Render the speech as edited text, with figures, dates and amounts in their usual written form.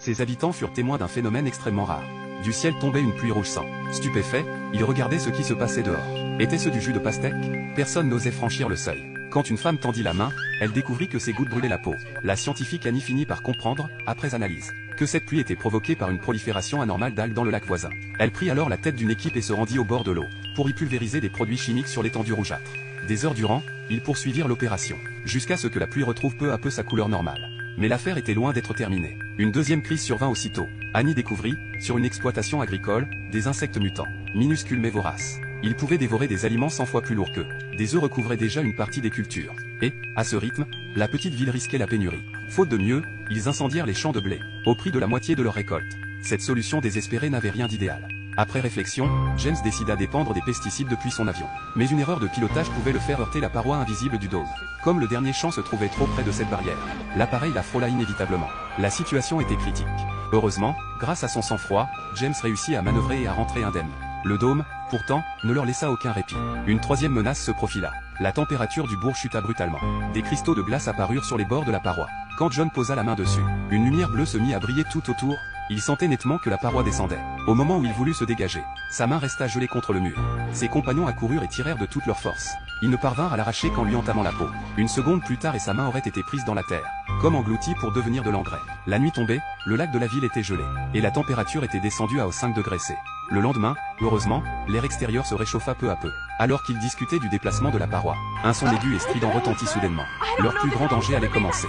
Ses habitants furent témoins d'un phénomène extrêmement rare. Du ciel tombait une pluie rouge sang. Stupéfaits, ils regardaient ce qui se passait dehors. Était-ce du jus de pastèque? Personne n'osait franchir le seuil. Quand une femme tendit la main, elle découvrit que ses gouttes brûlaient la peau. La scientifique Annie finit par comprendre, après analyse, que cette pluie était provoquée par une prolifération anormale d'algues dans le lac voisin. Elle prit alors la tête d'une équipe et se rendit au bord de l'eau, pour y pulvériser des produits chimiques sur l'étendue rougeâtre. Des heures durant, ils poursuivirent l'opération, jusqu'à ce que la pluie retrouve peu à peu sa couleur normale. Mais l'affaire était loin d'être terminée. Une deuxième crise survint aussitôt. Annie découvrit, sur une exploitation agricole, des insectes mutants, minuscules mais voraces. Ils pouvaient dévorer des aliments 100 fois plus lourds qu'eux. Des œufs recouvraient déjà une partie des cultures. Et, à ce rythme, la petite ville risquait la pénurie. Faute de mieux, ils incendièrent les champs de blé, au prix de la moitié de leur récolte. Cette solution désespérée n'avait rien d'idéal. Après réflexion, James décida d'épandre des pesticides depuis son avion. Mais une erreur de pilotage pouvait le faire heurter la paroi invisible du dôme. Comme le dernier champ se trouvait trop près de cette barrière, l'appareil la frôla inévitablement. La situation était critique. Heureusement, grâce à son sang-froid, James réussit à manœuvrer et à rentrer indemne. Le dôme, pourtant, ne leur laissa aucun répit. Une troisième menace se profila. La température du bourg chuta brutalement. Des cristaux de glace apparurent sur les bords de la paroi. Quand John posa la main dessus, une lumière bleue se mit à briller tout autour. Il sentait nettement que la paroi descendait. Au moment où il voulut se dégager, sa main resta gelée contre le mur. Ses compagnons accoururent et tirèrent de toute leur force. Ils ne parvinrent à l'arracher qu'en lui entamant la peau. Une seconde plus tard et sa main aurait été prise dans la terre, comme engloutie pour devenir de l'engrais. La nuit tombait, le lac de la ville était gelé, et la température était descendue à 5 degrés C. Le lendemain, heureusement, l'air extérieur se réchauffa peu à peu. Alors qu'ils discutaient du déplacement de la paroi, un son aigu et strident retentit soudainement. Leur plus grand danger allait commencer.